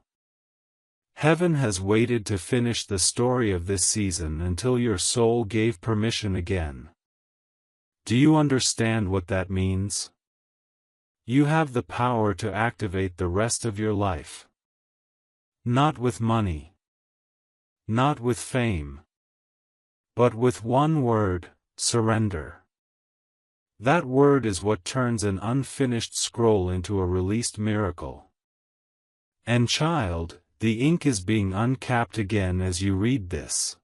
Heaven has waited to finish the story of this season until your soul gave permission again. Do you understand what that means? You have the power to activate the rest of your life. Not with money. Not with fame. But with one word, surrender. That word is what turns an unfinished scroll into a released miracle. And child, the ink is being uncapped again as you read this.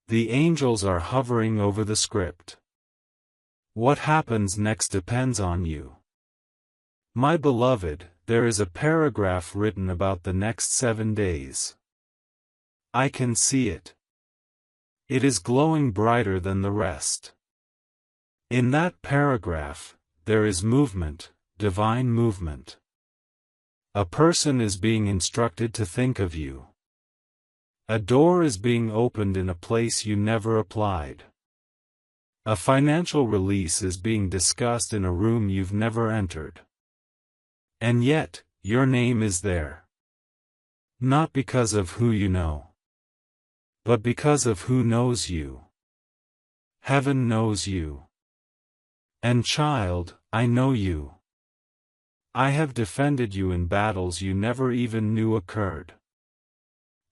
The angels are hovering over the script. What happens next depends on you. My beloved, there is a paragraph written about the next 7 days. I can see it. It is glowing brighter than the rest. In that paragraph, there is movement, divine movement. A person is being instructed to think of you. A door is being opened in a place you never applied. A financial release is being discussed in a room you've never entered. And yet, your name is there. Not because of who you know, but because of who knows you. Heaven knows you. And child, I know you. I have defended you in battles you never even knew occurred.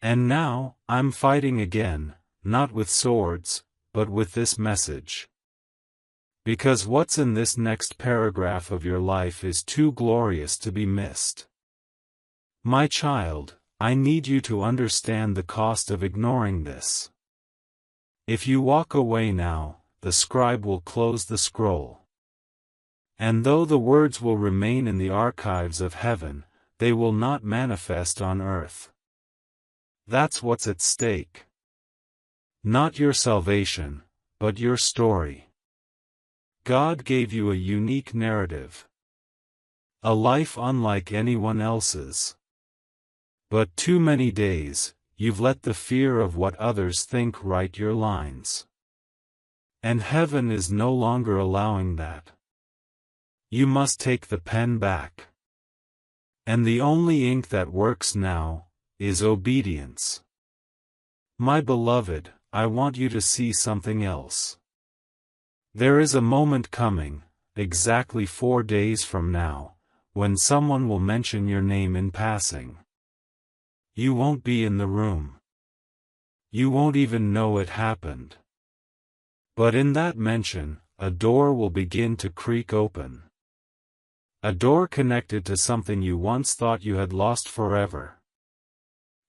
And now, I'm fighting again, not with swords, but with this message. Because what's in this next paragraph of your life is too glorious to be missed. My child, I need you to understand the cost of ignoring this. If you walk away now, the scribe will close the scroll. And though the words will remain in the archives of heaven, they will not manifest on earth. That's what's at stake. Not your salvation, but your story. God gave you a unique narrative. A life unlike anyone else's. But too many days, you've let the fear of what others think write your lines. And heaven is no longer allowing that. You must take the pen back. And the only ink that works now is obedience. My beloved, I want you to see something else. There is a moment coming, exactly 4 days from now, when someone will mention your name in passing. You won't be in the room. You won't even know it happened. But in that mention, a door will begin to creak open. A door connected to something you once thought you had lost forever.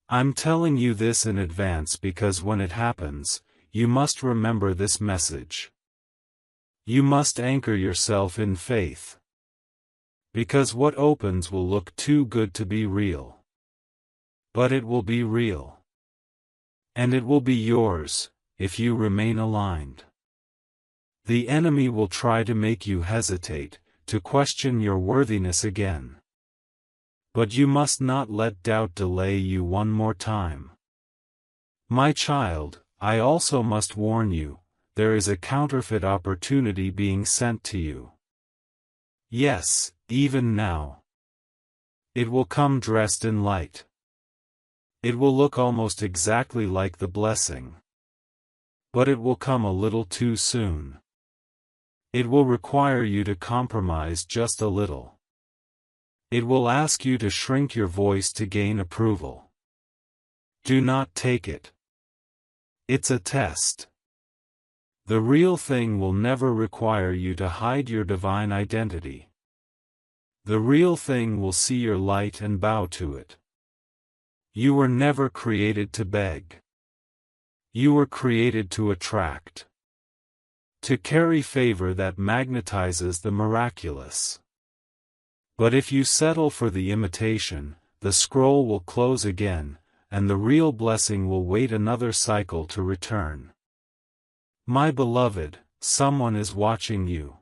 I'm telling you this in advance because when it happens, you must remember this message. You must anchor yourself in faith. Because what opens will look too good to be real. But it will be real. And it will be yours, if you remain aligned. The enemy will try to make you hesitate, to question your worthiness again. But you must not let doubt delay you one more time. My child, I also must warn you, there is a counterfeit opportunity being sent to you. Yes, even now. It will come dressed in light. It will look almost exactly like the blessing. But it will come a little too soon. It will require you to compromise just a little. It will ask you to shrink your voice to gain approval. Do not take it. It's a test. The real thing will never require you to hide your divine identity. The real thing will see your light and bow to it. You were never created to beg. You were created to attract. To carry favor that magnetizes the miraculous. But if you settle for the imitation, the scroll will close again, and the real blessing will wait another cycle to return. My beloved, someone is watching you.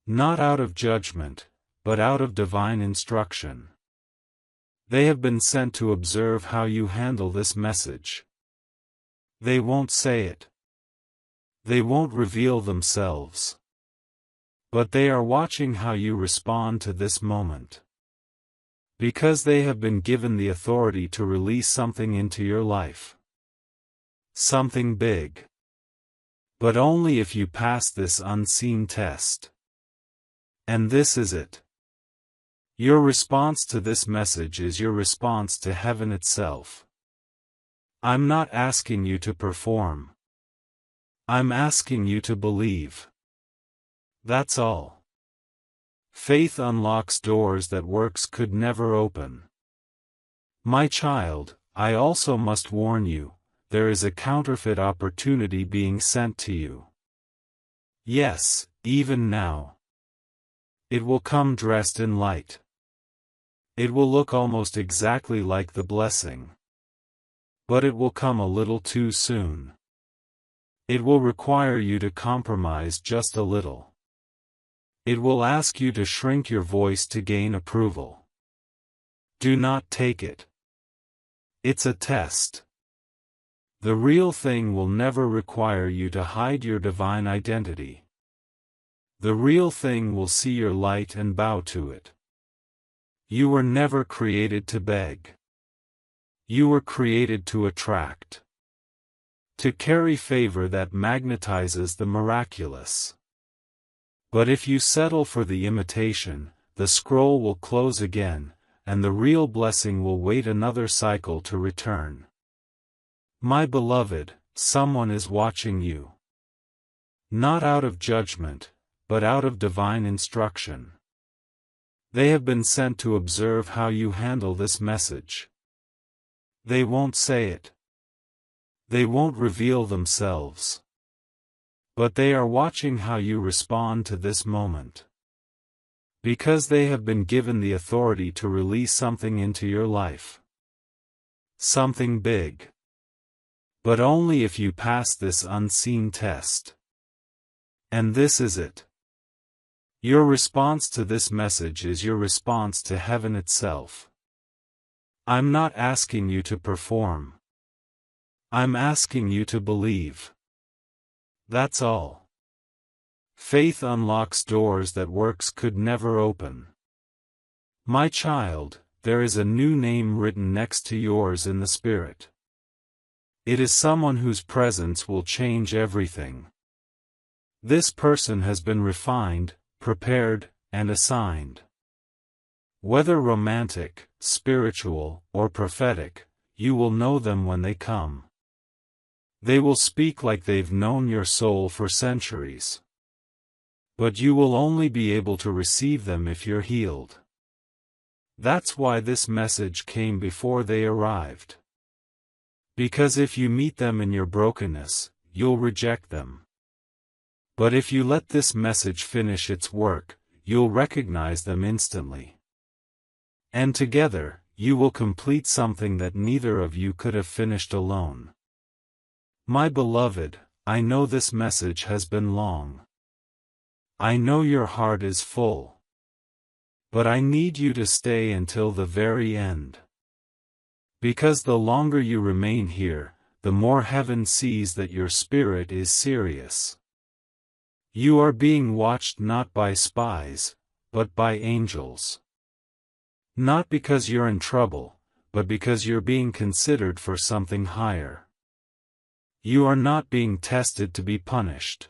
Not out of judgment, but out of divine instruction. They have been sent to observe how you handle this message. They won't say it. They won't reveal themselves. But they are watching how you respond to this moment. Because they have been given the authority to release something into your life. Something big. But only if you pass this unseen test. And this is it. Your response to this message is your response to heaven itself. I'm not asking you to perform. I'm asking you to believe. That's all. Faith unlocks doors that works could never open. My child, I also must warn you, there is a counterfeit opportunity being sent to you. Yes, even now. It will come dressed in light. It will look almost exactly like the blessing. But it will come a little too soon. It will require you to compromise just a little. It will ask you to shrink your voice to gain approval. Do not take it. It's a test. The real thing will never require you to hide your divine identity. The real thing will see your light and bow to it. You were never created to beg. You were created to attract. To carry favor that magnetizes the miraculous. But if you settle for the imitation, the scroll will close again, and the real blessing will wait another cycle to return. My beloved, someone is watching you. Not out of judgment, but out of divine instruction. They have been sent to observe how you handle this message. They won't say it. They won't reveal themselves. But they are watching how you respond to this moment. Because they have been given the authority to release something into your life. Something big. But only if you pass this unseen test. And this is it. Your response to this message is your response to heaven itself. I'm not asking you to perform. I'm asking you to believe. That's all. Faith unlocks doors that works could never open. My child, there is a new name written next to yours in the Spirit. It is someone whose presence will change everything. This person has been refined, prepared, and assigned. Whether romantic, spiritual, or prophetic, you will know them when they come. They will speak like they've known your soul for centuries. But you will only be able to receive them if you're healed. That's why this message came before they arrived. Because if you meet them in your brokenness, you'll reject them. But if you let this message finish its work, you'll recognize them instantly. And together, you will complete something that neither of you could have finished alone. My beloved, I know this message has been long. I know your heart is full. But I need you to stay until the very end. Because the longer you remain here, the more heaven sees that your spirit is serious. You are being watched not by spies, but by angels. Not because you're in trouble, but because you're being considered for something higher. You are not being tested to be punished.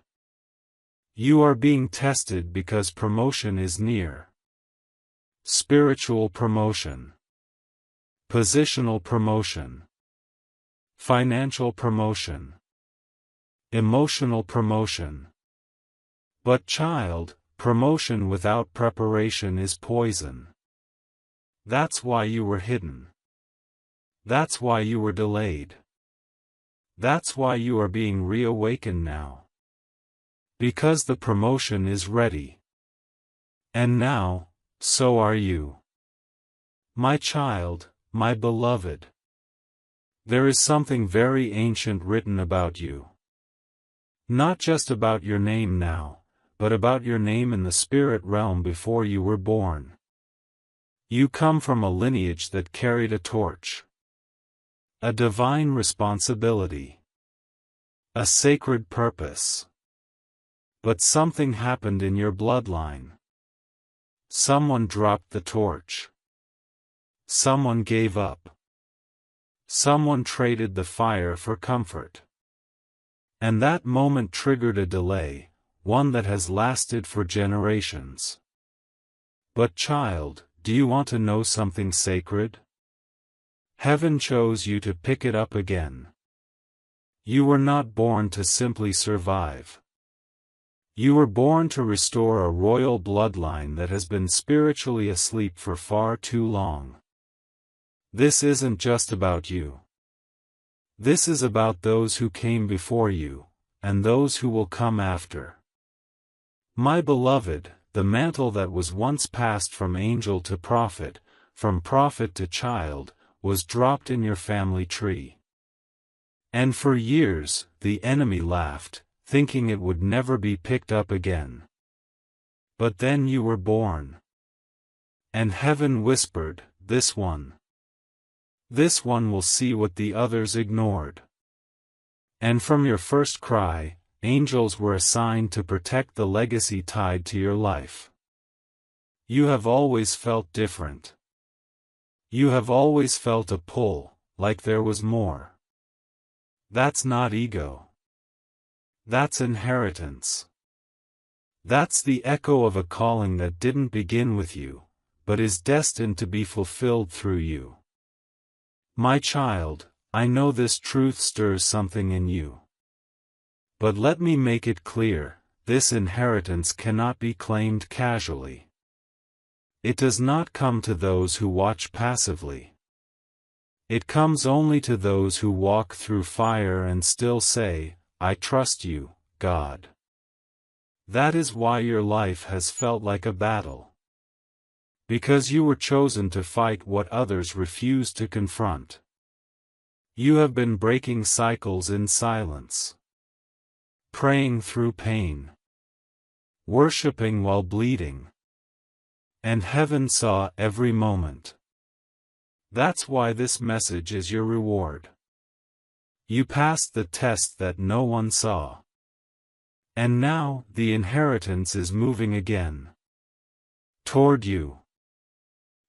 You are being tested because promotion is near. Spiritual promotion. Positional promotion. Financial promotion. Emotional promotion. But child, promotion without preparation is poison. That's why you were hidden. That's why you were delayed. That's why you are being reawakened now. Because the promotion is ready. And now, so are you. My child, my beloved. There is something very ancient written about you. Not just about your name now, but about your name in the spirit realm before you were born. You come from a lineage that carried a torch. A divine responsibility. A sacred purpose. But something happened in your bloodline. Someone dropped the torch. Someone gave up. Someone traded the fire for comfort. And that moment triggered a delay, one that has lasted for generations. But child, do you want to know something sacred? Heaven chose you to pick it up again. You were not born to simply survive. You were born to restore a royal bloodline that has been spiritually asleep for far too long. This isn't just about you. This is about those who came before you, and those who will come after. My beloved, the mantle that was once passed from angel to prophet, from prophet to child, was dropped in your family tree. And for years, the enemy laughed, thinking it would never be picked up again. But then you were born. And heaven whispered, this one will see what the others ignored. And from your first cry, angels were assigned to protect the legacy tied to your life. You have always felt different. You have always felt a pull, like there was more. That's not ego. That's inheritance. That's the echo of a calling that didn't begin with you, but is destined to be fulfilled through you. My child, I know this truth stirs something in you. But let me make it clear, this inheritance cannot be claimed casually. It does not come to those who watch passively. It comes only to those who walk through fire and still say, I trust you, God. That is why your life has felt like a battle. Because you were chosen to fight what others refuse to confront. You have been breaking cycles in silence. Praying through pain. Worshipping while bleeding. And heaven saw every moment. That's why this message is your reward. You passed the test that no one saw. And now, the inheritance is moving again. Toward you.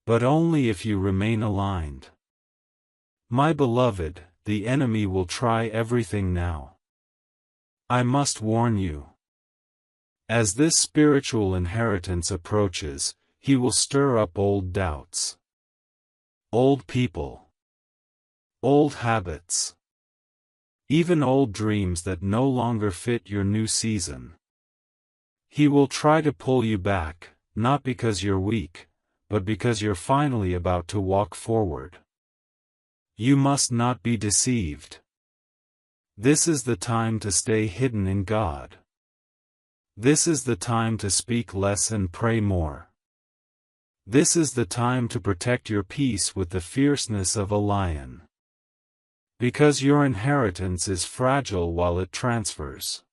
But only if you remain aligned. My beloved, the enemy will try everything now. I must warn you. As this spiritual inheritance approaches, he will stir up old doubts. Old people. Old habits. Even old dreams that no longer fit your new season. He will try to pull you back, not because you're weak, but because you're finally about to walk forward. You must not be deceived. This is the time to stay hidden in God. This is the time to speak less and pray more. This is the time to protect your peace with the fierceness of a lion. Because your inheritance is fragile while it transfers.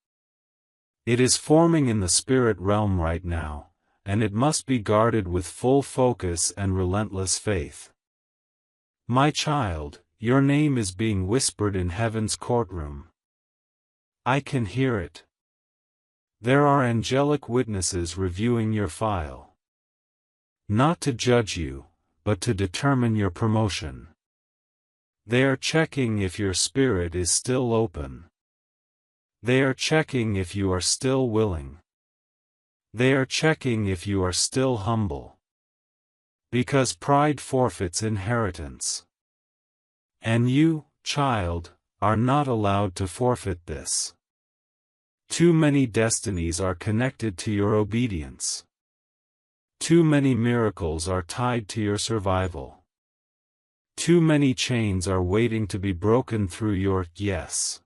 It is forming in the spirit realm right now, and it must be guarded with full focus and relentless faith. My child, your name is being whispered in heaven's courtroom. I can hear it. There are angelic witnesses reviewing your file. Not to judge you, but to determine your promotion. They are checking if your spirit is still open. They are checking if you are still willing. They are checking if you are still humble. Because pride forfeits inheritance. And you, child, are not allowed to forfeit this. Too many destinies are connected to your obedience. Too many miracles are tied to your survival. Too many chains are waiting to be broken through your yes.